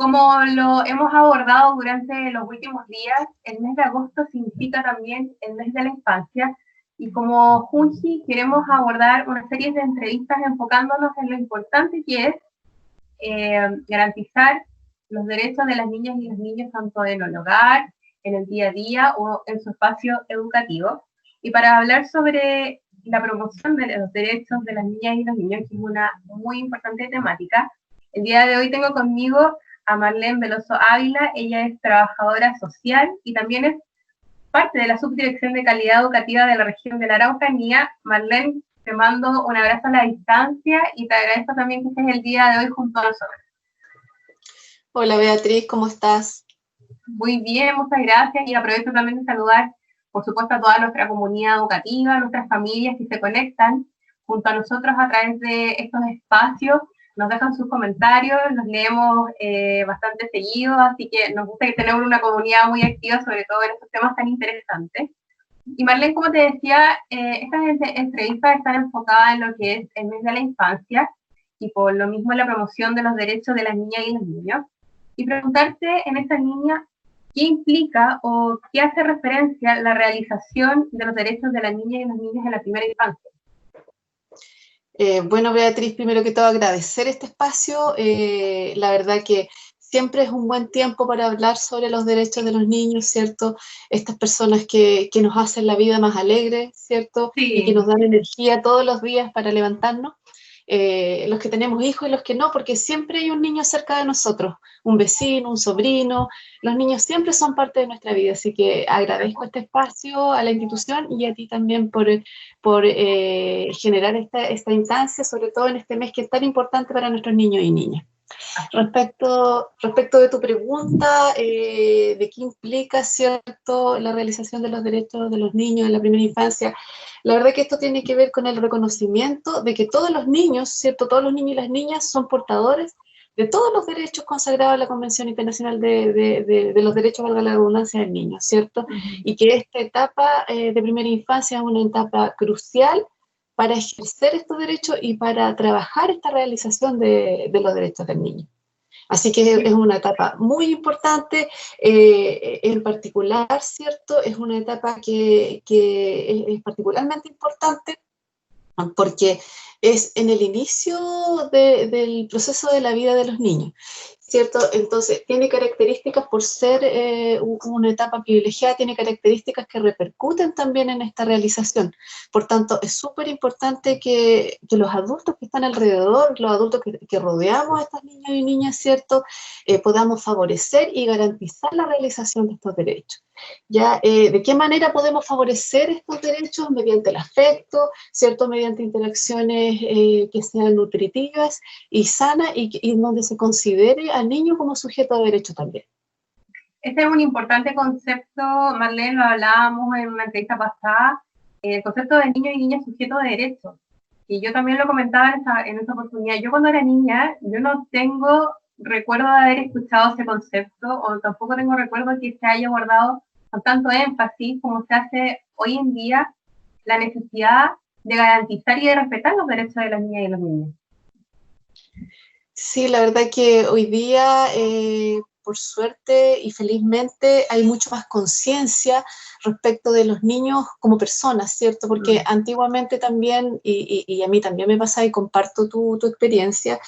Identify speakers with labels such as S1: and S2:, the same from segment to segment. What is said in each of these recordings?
S1: Como lo hemos abordado durante los últimos días, el mes de agosto significa también el mes de la infancia y como Junji queremos abordar una serie de entrevistas enfocándonos en lo importante que es garantizar los derechos de las niñas y los niños tanto en el hogar, en el día a día o en su espacio educativo. Y para hablar sobre la promoción de los derechos de las niñas y los niños, que es una muy importante temática, el día de hoy tengo conmigo a Marlene Veloso Ávila. Ella es trabajadora social y también es parte de la Subdirección de Calidad Educativa de la región de la Araucanía. Marlene, te mando un abrazo a la distancia y te agradezco también que estés el día de hoy junto a nosotros.
S2: Hola Beatriz, ¿cómo estás?
S1: Muy bien, muchas gracias, y aprovecho también de saludar, por supuesto, a toda nuestra comunidad educativa, a nuestras familias que se conectan junto a nosotros a través de estos espacios, nos dejan sus comentarios, los leemos bastante seguido, así que nos gusta que tenemos una comunidad muy activa, sobre todo en estos temas tan interesantes. Y Marlene, como te decía, estas entrevistas están enfocadas en lo que es el mes de la infancia y por lo mismo la promoción de los derechos de las niñas y los niños. Y preguntarte en esta línea, ¿qué implica o qué hace referencia la realización de los derechos de las niñas y los niños en la primera infancia?
S2: Bueno, Beatriz, primero que todo agradecer este espacio. La verdad que siempre es un buen tiempo para hablar sobre los derechos de los niños, ¿cierto? Estas personas que nos hacen la vida más alegre, ¿cierto?
S1: Sí.
S2: Y que nos dan energía todos los días para levantarnos. Los que tenemos hijos y los que no, porque siempre hay un niño cerca de nosotros, un vecino, un sobrino. Los niños siempre son parte de nuestra vida, así que agradezco este espacio a la institución y a ti también por generar esta instancia, sobre todo en este mes que es tan importante para nuestros niños y niñas. Respecto de tu pregunta, de qué implica, ¿cierto?, la realización de los derechos de los niños en la primera infancia, la verdad que esto tiene que ver con el reconocimiento de que todos los niños, ¿cierto?, todos los niños y las niñas son portadores de todos los derechos consagrados en la Convención Internacional de los Derechos, valga la redundancia, del niño, ¿cierto? Y que esta etapa de primera infancia es una etapa crucial para ejercer estos derechos y para trabajar esta realización de los derechos del niño. Así que es una etapa muy importante, en particular, ¿cierto? Es una etapa que es particularmente importante porque es en el inicio del proceso de la vida de los niños, ¿cierto? Entonces, tiene características por ser una etapa privilegiada, tiene características que repercuten también en esta realización. Por tanto, es súper importante que los adultos que están alrededor, los adultos que rodeamos a estas niñas y niñas, ¿cierto?, podamos favorecer y garantizar la realización de estos derechos. ¿Ya? ¿De qué manera podemos favorecer estos derechos? Mediante el afecto, ¿cierto? Mediante interacciones que sean nutritivas y sanas y donde se considere al niño como sujeto de derecho también.
S1: Este es un importante concepto, Marlene, lo hablábamos en una entrevista pasada, el concepto de niño y niña sujeto de derecho. Y yo también lo comentaba en esa oportunidad. Yo cuando era niña, yo no tengo recuerdo de haber escuchado ese concepto, o tampoco tengo recuerdo que se haya abordado con tanto énfasis como se hace hoy en día la necesidad de garantizar y de respetar los derechos de las niñas y los niños.
S2: Sí, la verdad que hoy día, por suerte y felizmente, hay mucho más conciencia respecto de los niños como personas, ¿cierto? Porque antiguamente también, y a mí también me pasa y comparto tu experiencia,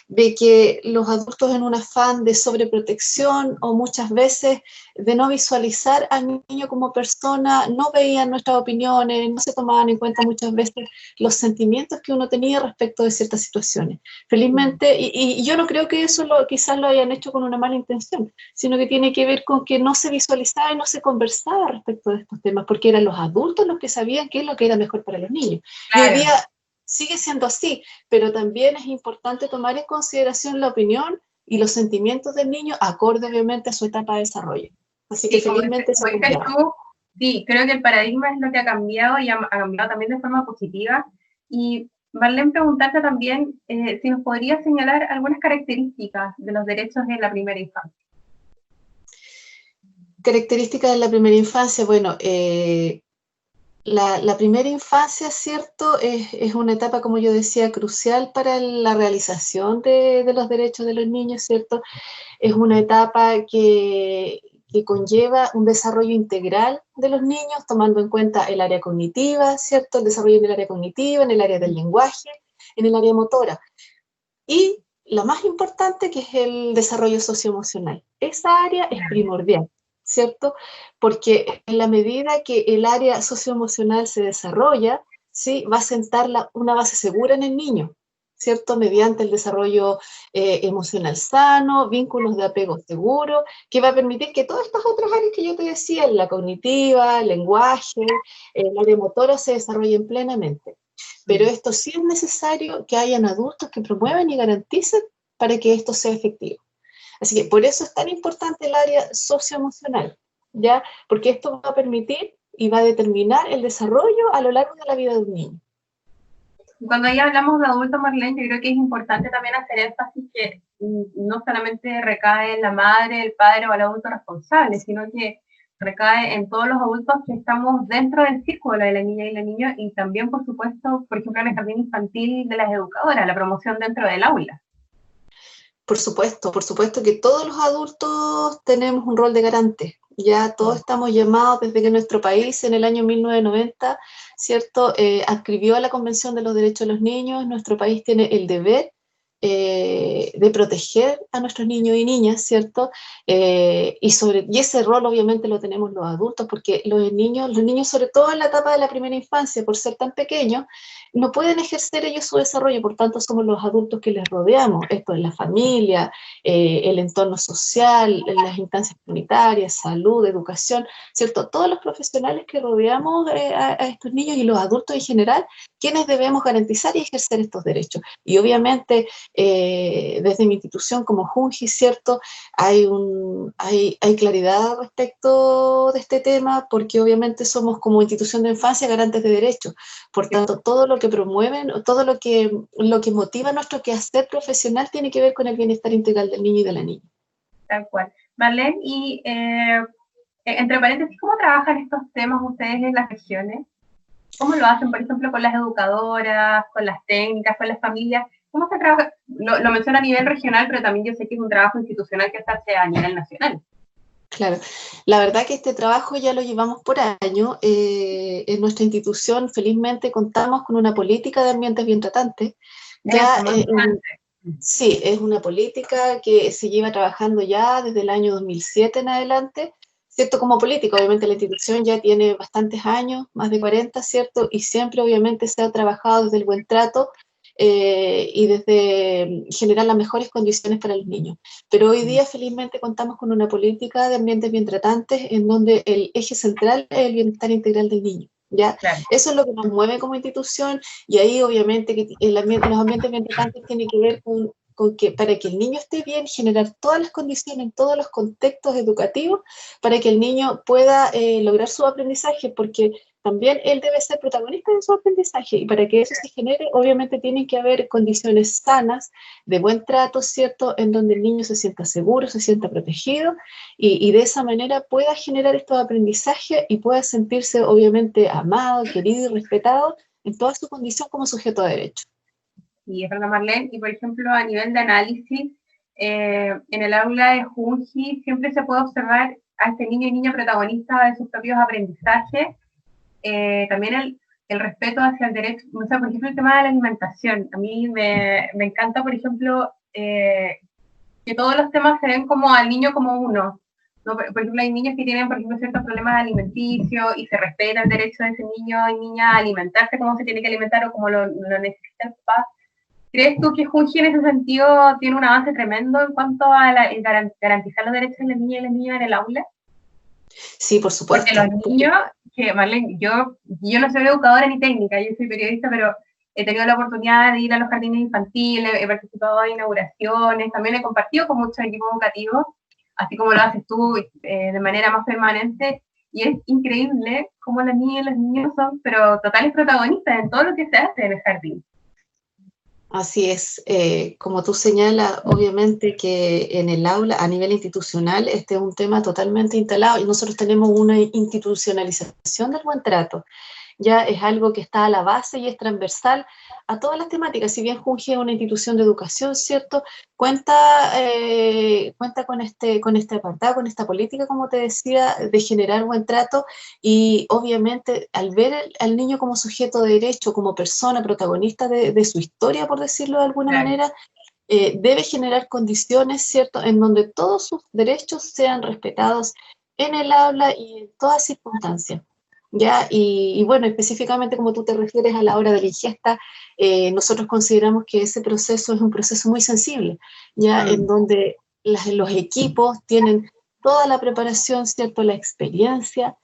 S2: de que los adultos en un afán de sobreprotección o muchas veces de no visualizar al niño como persona, no veían nuestras opiniones, no se tomaban en cuenta muchas veces los sentimientos que uno tenía respecto de ciertas situaciones. Felizmente, y yo no creo que eso quizás lo hayan hecho con una mala intención, sino que tiene que ver con que no se visualizaba y no se conversaba respecto de estos temas, porque eran los adultos los que sabían qué es lo que era mejor para los niños. Claro. Y hoy día sigue siendo así, pero también es importante tomar en consideración la opinión y los sentimientos del niño, acorde obviamente a su etapa de desarrollo. Así que felizmente eso ha cambiado.
S1: Sí, creo que el paradigma es lo que ha cambiado y ha cambiado también de forma positiva. Y Marlene, preguntarte también si nos podrías señalar algunas características de los derechos en la primera infancia.
S2: Características de la primera infancia, bueno, La primera infancia, ¿cierto? Es una etapa, como yo decía, crucial para la realización de los derechos de los niños, ¿cierto? Es una etapa que conlleva un desarrollo integral de los niños, tomando en cuenta el área cognitiva, ¿cierto? El desarrollo en el área cognitiva, en el área del lenguaje, en el área motora. Y la más importante, que es el desarrollo socioemocional. Esa área es primordial, ¿cierto? Porque en la medida que el área socioemocional se desarrolla, ¿sí? Va a sentar una base segura en el niño, ¿cierto? Mediante el desarrollo emocional sano, vínculos de apego seguro, que va a permitir que todas estas otras áreas que yo te decía, la cognitiva, el lenguaje, el área motora, se desarrollen plenamente. Pero esto sí es necesario que hayan adultos que promuevan y garanticen para que esto sea efectivo. Así que por eso es tan importante el área socioemocional, ¿ya? Porque esto va a permitir y va a determinar el desarrollo a lo largo de la vida de un niño.
S1: Cuando ya hablamos de adultos, Marlene, yo creo que es importante también hacer énfasis que no solamente recae en la madre, el padre o el adulto responsable, sino que recae en todos los adultos que estamos dentro del círculo de la niña y la niña, y también, por supuesto, por ejemplo, en el jardín infantil de las educadoras, la promoción dentro del aula.
S2: Por supuesto que todos los adultos tenemos un rol de garante. Ya todos estamos llamados desde que nuestro país en el año 1990, ¿cierto? Adscribió a la Convención de los Derechos de los Niños. Nuestro país tiene el deber de proteger a nuestros niños y niñas, ¿cierto? Y ese rol obviamente lo tenemos los adultos, porque los niños, sobre todo en la etapa de la primera infancia, por ser tan pequeños, no pueden ejercer ellos su desarrollo, por tanto somos los adultos que les rodeamos, esto es la familia, el entorno social, las instancias comunitarias, salud, educación, ¿cierto? Todos los profesionales que rodeamos a estos niños y los adultos en general, quienes debemos garantizar y ejercer estos derechos. Y obviamente desde mi institución como Junji, ¿cierto? Hay claridad respecto de este tema, porque obviamente somos como institución de infancia garantes de derechos. Por tanto, todo lo que promueven, todo lo que motiva nuestro quehacer profesional tiene que ver con el bienestar integral del niño y de la niña.
S1: Tal cual. Marlene, y entre paréntesis, ¿cómo trabajan estos temas ustedes en las regiones? ¿Cómo lo hacen, por ejemplo, con las educadoras, con las técnicas, con las familias? ¿Cómo se trabaja? Lo menciono a nivel regional, pero también yo sé que es un trabajo institucional que se hace a nivel nacional.
S2: Claro, la verdad que este trabajo ya lo llevamos por año. En nuestra institución, felizmente, contamos con una política de ambientes bien tratantes. Sí, es una política que se lleva trabajando ya desde el año 2007 en adelante, ¿cierto? Como política, obviamente la institución ya tiene bastantes años, más de 40, ¿cierto? Y siempre obviamente se ha trabajado desde el buen trato y desde generar las mejores condiciones para los niños. Pero hoy día felizmente contamos con una política de ambientes bien tratantes en donde el eje central es el bienestar integral del niño. ¿Ya? Claro. Eso es lo que nos mueve como institución, y ahí obviamente que los ambientes bien tratantes tienen que ver con que para que el niño esté bien, generar todas las condiciones en todos los contextos educativos para que el niño pueda lograr su aprendizaje, porque también él debe ser protagonista de su aprendizaje, y para que eso se genere, obviamente tienen que haber condiciones sanas, de buen trato, ¿cierto?, en donde el niño se sienta seguro, se sienta protegido, y de esa manera pueda generar estos aprendizajes y pueda sentirse, obviamente, amado, querido y respetado en toda su condición como sujeto de derecho.
S1: Y es verdad, Marlene, y por ejemplo, a nivel de análisis, en el aula de Junji siempre se puede observar a este niño y niña protagonista de sus propios aprendizajes. También el respeto hacia el derecho, o sea, por ejemplo, el tema de la alimentación. A mí me encanta, por ejemplo, que todos los temas se ven como al niño como uno, ¿no? Por ejemplo, hay niños que tienen, por ejemplo, ciertos problemas alimenticios y se respeta el derecho de ese niño y niña a alimentarse como se tiene que alimentar o como lo necesita el papá. ¿Crees tú que Junji en ese sentido tiene un avance tremendo en cuanto a garantizar los derechos de las niñas y las niñas en el aula?
S2: Sí, por supuesto.
S1: Porque los niños, que Marlene, yo no soy educadora ni técnica, yo soy periodista, pero he tenido la oportunidad de ir a los jardines infantiles, he participado en inauguraciones, también he compartido con muchos equipos educativos, así como lo haces tú de manera más permanente, y es increíble cómo las niñas y los niños son, pero totales protagonistas en todo lo que se hace en el jardín.
S2: Así es, como tú señalas, obviamente que en el aula, a nivel institucional, este es un tema totalmente instalado y nosotros tenemos una institucionalización del buen trato. ya es algo que está a la base y es transversal a todas las temáticas. Si bien Junji es una institución de educación, ¿cierto? Cuenta con este apartado, con esta política, como te decía, de generar buen trato y obviamente al ver al niño como sujeto de derecho, como persona protagonista de su historia, por decirlo de alguna
S1: Claro.
S2: manera, debe generar condiciones, ¿cierto?, en donde todos sus derechos sean respetados en el aula y en todas circunstancias. ¿Ya? Y bueno, específicamente como tú te refieres a la hora de la ingesta, nosotros consideramos que ese proceso es un proceso muy sensible, ¿ya? En donde los equipos tienen toda la preparación, ¿cierto?, la experiencia,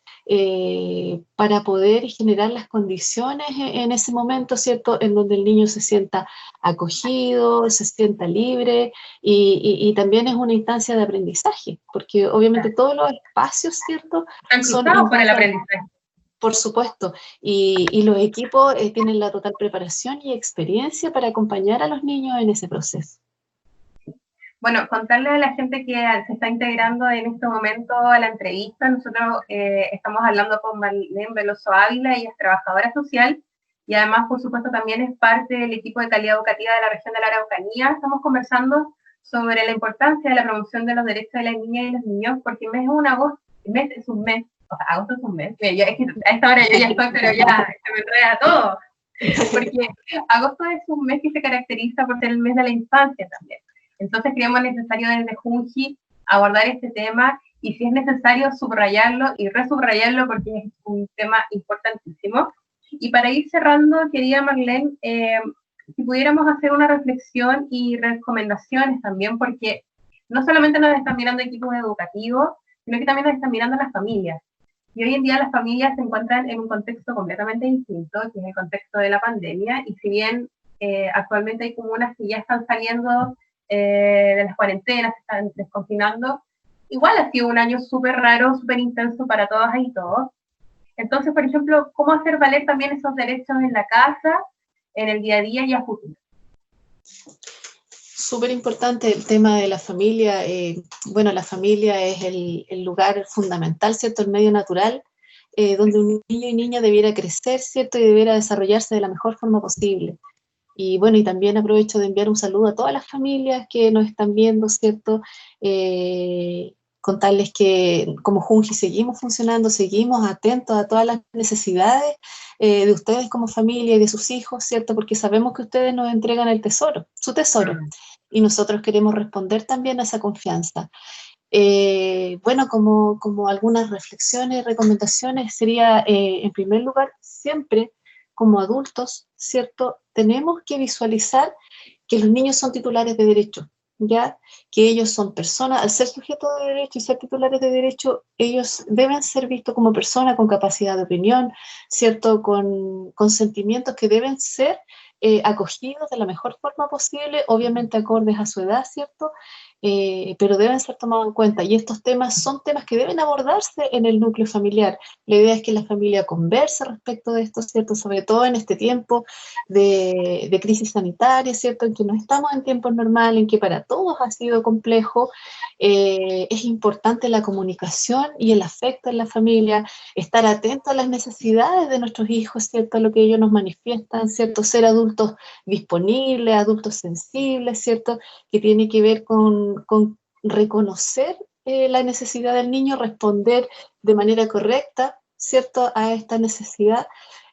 S2: para poder generar las condiciones en ese momento, ¿cierto?, en donde el niño se sienta acogido, se sienta libre y también es una instancia de aprendizaje, porque obviamente todos los espacios, ¿cierto?,
S1: Están
S2: son
S1: cruzados por el
S2: instancias,
S1: aprendizaje.
S2: por supuesto, y los equipos tienen la total preparación y experiencia para acompañar a los niños en ese proceso.
S1: Bueno, contarle a la gente que se está integrando en este momento a la entrevista, nosotros estamos hablando con Marlene Veloso Ávila, ella es trabajadora social y además, por supuesto, también es parte del equipo de calidad educativa de la región de la Araucanía. Estamos conversando sobre la importancia de la promoción de los derechos de las niñas y los niños, porque el mes es un mes, o sea, agosto es un mes, es que a esta hora yo ya estoy, pero ya se me enreda todo, porque agosto es un mes que se caracteriza por ser el mes de la infancia también. Entonces creemos necesario desde Junji abordar este tema y si es necesario subrayarlo y resubrayarlo porque es un tema importantísimo. Y para ir cerrando, quería Marlene, si pudiéramos hacer una reflexión y recomendaciones también, porque no solamente nos están mirando equipos educativos, sino que también nos están mirando las familias. Y hoy en día las familias se encuentran en un contexto completamente distinto, que es el contexto de la pandemia, y si bien actualmente hay comunas que ya están saliendo de las cuarentenas, se están desconfinando, igual ha sido un año súper raro, súper intenso para todas y todos. Entonces, por ejemplo, ¿cómo hacer valer también esos derechos en la casa, en el día a día y a futuro?
S2: Súper importante el tema de la familia. Bueno, la familia es el lugar fundamental, ¿cierto? El medio natural, donde un niño y niña debiera crecer, ¿cierto? Y debiera desarrollarse de la mejor forma posible. Y bueno, y también aprovecho de enviar un saludo a todas las familias que nos están viendo, ¿cierto? Contarles que como Junji seguimos funcionando, seguimos atentos a todas las necesidades de ustedes como familia y de sus hijos, ¿cierto? Porque sabemos que ustedes nos entregan el tesoro, su tesoro, y nosotros queremos responder también a esa confianza. Bueno, como algunas reflexiones, recomendaciones, sería, en primer lugar, siempre como adultos, ¿cierto? Tenemos que visualizar que los niños son titulares de derecho, ¿ya? Que ellos son personas, al ser sujetos de derecho y ser titulares de derecho, ellos deben ser vistos como personas con capacidad de opinión, ¿cierto? Con sentimientos que deben ser acogidos de la mejor forma posible, obviamente acordes a su edad, ¿cierto? Pero deben ser tomados en cuenta. Y estos temas son temas que deben abordarse en el núcleo familiar. La idea es que la familia converse respecto de esto, ¿cierto? Sobre todo en este tiempo de crisis sanitaria, ¿cierto? En que no estamos en tiempos normales, en que para todos ha sido complejo. Es importante la comunicación y el afecto en la familia, estar atentos a las necesidades de nuestros hijos, ¿cierto? A lo que ellos nos manifiestan, ¿cierto? Ser adultos disponibles, adultos sensibles, ¿cierto? Que tiene que ver con reconocer la necesidad del niño, responder de manera correcta, ¿cierto?, a esta necesidad,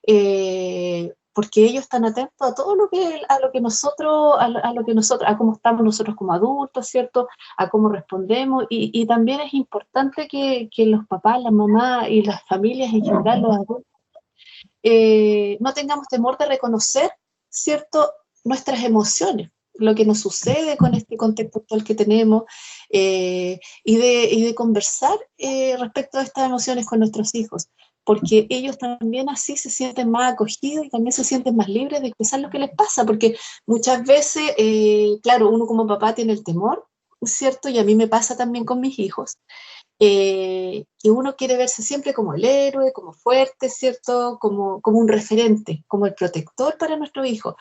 S2: porque ellos están atentos a todo lo que nosotros, a cómo estamos nosotros como adultos, ¿cierto?, a cómo respondemos, y también es importante que los papás, las mamás y las familias en general, los adultos, no tengamos temor de reconocer, ¿cierto?, nuestras emociones, lo que nos sucede con este contexto actual que tenemos, y de conversar respecto a estas emociones con nuestros hijos, porque ellos también así se sienten más acogidos y también se sienten más libres de expresar lo que les pasa, porque muchas veces, claro, uno como papá tiene el temor, ¿cierto? Y a mí me pasa también con mis hijos, que uno quiere verse siempre como el héroe, como fuerte, ¿cierto? Como un referente, como el protector para nuestro hijo.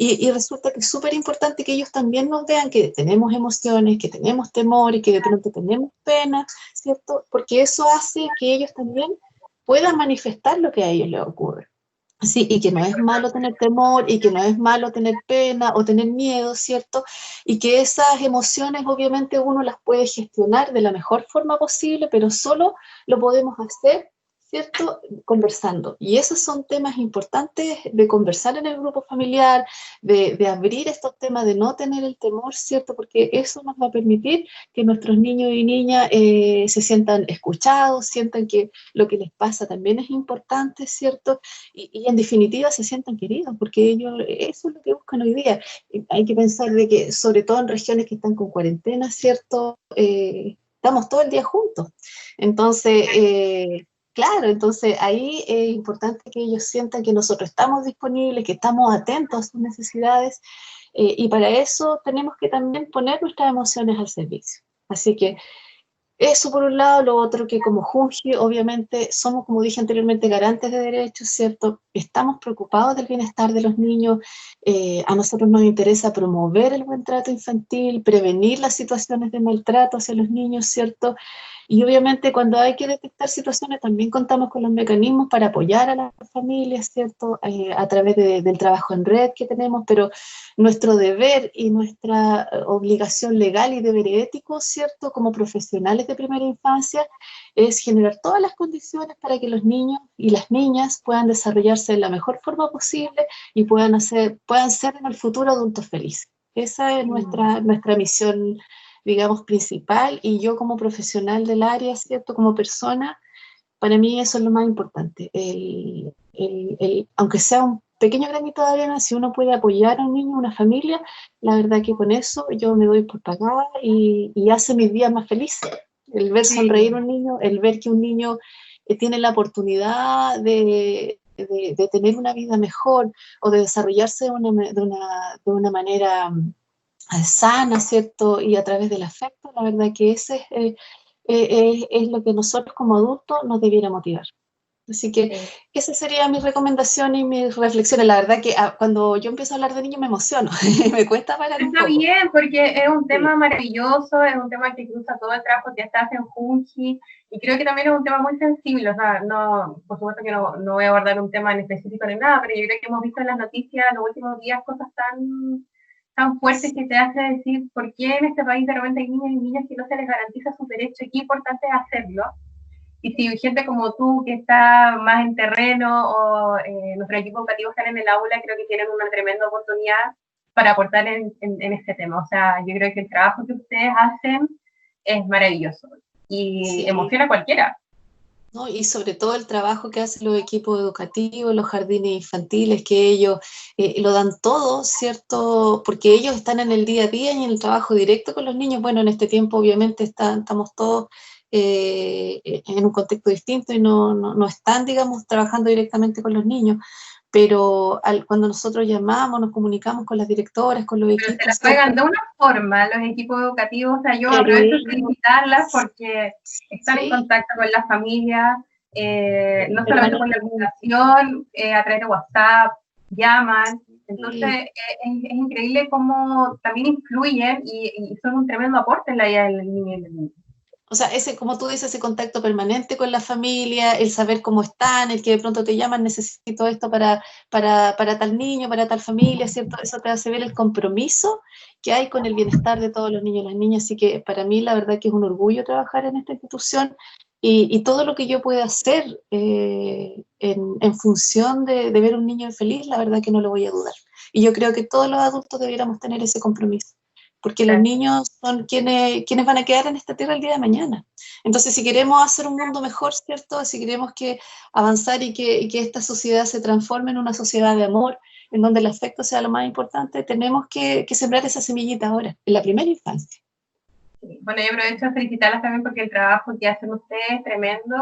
S2: Y resulta que es súper importante que ellos también nos vean que tenemos emociones, que tenemos temores, que de pronto tenemos pena, ¿cierto? Porque eso hace que ellos también puedan manifestar lo que a ellos les ocurre. Sí, y que no es malo tener temor, y que no es malo tener pena o tener miedo, ¿cierto? Y que esas emociones obviamente uno las puede gestionar de la mejor forma posible, pero solo lo podemos hacer, ¿cierto? Conversando. Y esos son temas importantes de conversar en el grupo familiar, de abrir estos temas, de no tener el temor, ¿cierto? Porque eso nos va a permitir que nuestros niños y niñas se sientan escuchados, sientan que lo que les pasa también es importante, ¿cierto? Y en definitiva se sientan queridos, porque ellos eso es lo que buscan hoy día. Hay que pensar de que, sobre todo en regiones que están con cuarentena, ¿cierto? Estamos todo el día juntos. Entonces, claro, entonces ahí es importante que ellos sientan que nosotros estamos disponibles, que estamos atentos a sus necesidades, y para eso tenemos que también poner nuestras emociones al servicio. Así que eso por un lado, lo otro que como Junji, obviamente, somos, como dije anteriormente, garantes de derechos, ¿cierto? Estamos preocupados del bienestar de los niños, a nosotros nos interesa promover el buen trato infantil, prevenir las situaciones de maltrato hacia los niños, ¿cierto? Y obviamente cuando hay que detectar situaciones también contamos con los mecanismos para apoyar a las familias, ¿cierto? A través del trabajo en red que tenemos, pero nuestro deber y nuestra obligación legal y deber ético, ¿cierto? Como profesionales de primera infancia, es generar todas las condiciones para que los niños y las niñas puedan desarrollarse de la mejor forma posible y puedan ser en el futuro adultos felices. Esa es nuestra misión, digamos, principal, y yo como profesional del área, ¿cierto? Como persona, para mí eso es lo más importante. Aunque sea un pequeño granito de arena, si uno puede apoyar a un niño, a una familia, la verdad que con eso yo me doy por pagada y hace mis días más felices. El ver sonreír a un niño, el ver que un niño tiene la oportunidad de tener una vida mejor o de desarrollarse de una manera sana, ¿cierto? Y a través del afecto, la verdad que ese es lo que nosotros como adultos nos debiera motivar. Así que esa sería mi recomendación y mis reflexiones. La verdad que cuando yo empiezo a hablar de niños me emociono, me cuesta parar un
S1: Está
S2: poco.
S1: bien, porque es un
S2: Sí,
S1: tema maravilloso, es un tema que cruza todo el trabajo que hace en Junji, y creo que también es un tema muy sensible. O sea, no, por supuesto que no voy a abordar un tema en específico ni nada, pero yo creo que hemos visto en las noticias en los últimos días cosas tan fuertes que te hace decir por qué en este país de repente hay niños y niñas que no se les garantiza sus derechos, y qué importante es hacerlo. Y si gente como tú, que está más en terreno, o nuestro equipo educativo están en el aula, creo que tienen una tremenda oportunidad para aportar en este tema. O sea, yo creo que el trabajo que ustedes hacen es maravilloso y
S2: sí.
S1: emociona a cualquiera.
S2: ¿No? Y sobre todo el trabajo que hacen los equipos educativos, los jardines infantiles, que ellos lo dan todo, ¿cierto? Porque ellos están en el día a día y en el trabajo directo con los niños. Bueno, en este tiempo obviamente estamos todos en un contexto distinto y no están, digamos, trabajando directamente con los niños, pero cuando nosotros llamamos, nos comunicamos con las directoras, con los
S1: Pero se
S2: equipos,
S1: las juegan
S2: ¿cierto?
S1: de una forma los equipos educativos. O sea, yo aprovecho de felicitarlas porque están en
S2: Sí,
S1: contacto con la familia, no solamente por la
S2: permanentemente.
S1: aplicación, a través de WhatsApp, llaman. Entonces,
S2: Sí.
S1: es increíble cómo también influyen y son un tremendo aporte en la vida del niño y del niño.
S2: O sea, ese, como tú dices, ese contacto permanente con la familia, el saber cómo están, el que de pronto te llaman, necesito esto para tal niño, para tal familia, ¿cierto? Eso te hace ver el compromiso que hay con el bienestar de todos los niños y las niñas. Así que para mí la verdad que es un orgullo trabajar en esta institución, y todo lo que yo pueda hacer en función de ver un niño feliz, la verdad que no lo voy a dudar. Y yo creo que todos los adultos debiéramos tener ese compromiso, porque los
S1: Gracias.
S2: niños son quienes van a quedar en esta tierra el día de mañana. Entonces, si queremos hacer un mundo mejor, ¿cierto? Si queremos avanzar y que esta sociedad se transforme en una sociedad de amor, en donde el afecto sea lo más importante, tenemos que sembrar esa semillita ahora, en la primera infancia.
S1: Bueno, yo aprovecho a felicitarlas también porque el trabajo que hacen ustedes es tremendo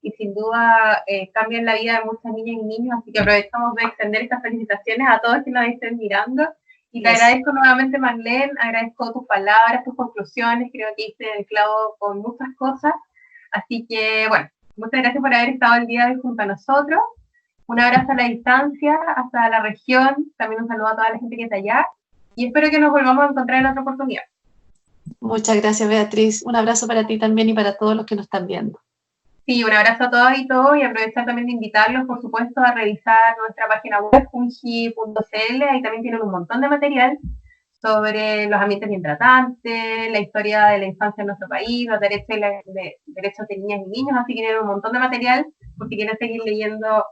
S1: y sin duda cambian la vida de muchas niñas y niños, así que aprovechamos de extender estas felicitaciones a todos que nos estén mirando. Y te
S2: Eso.
S1: agradezco nuevamente, Marlene, agradezco tus palabras, tus conclusiones, creo que hice el clavo con muchas cosas. Así que, bueno, muchas gracias por haber estado el día de hoy junto a nosotros. Un abrazo a la distancia, hasta la región, también un saludo a toda la gente que está allá, y espero que nos volvamos a encontrar en otra oportunidad.
S2: Muchas gracias, Beatriz. Un abrazo para ti también y para todos los que nos están viendo.
S1: Sí, un abrazo a todas y todos y aprovechar también de invitarlos, por supuesto, a revisar nuestra página web, fungi.cl. Ahí también tienen un montón de material sobre los ambientes bien tratantes, la historia de la infancia en nuestro país, los derechos de niñas y niños, así que tienen un montón de material por si quieren seguir leyendo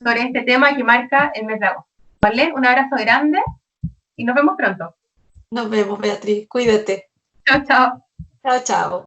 S1: sobre este tema que marca el mes de agosto. ¿Vale? Un abrazo grande y nos vemos pronto.
S2: Nos vemos, Beatriz. Cuídate.
S1: Chao, chao.
S2: Chao, chao.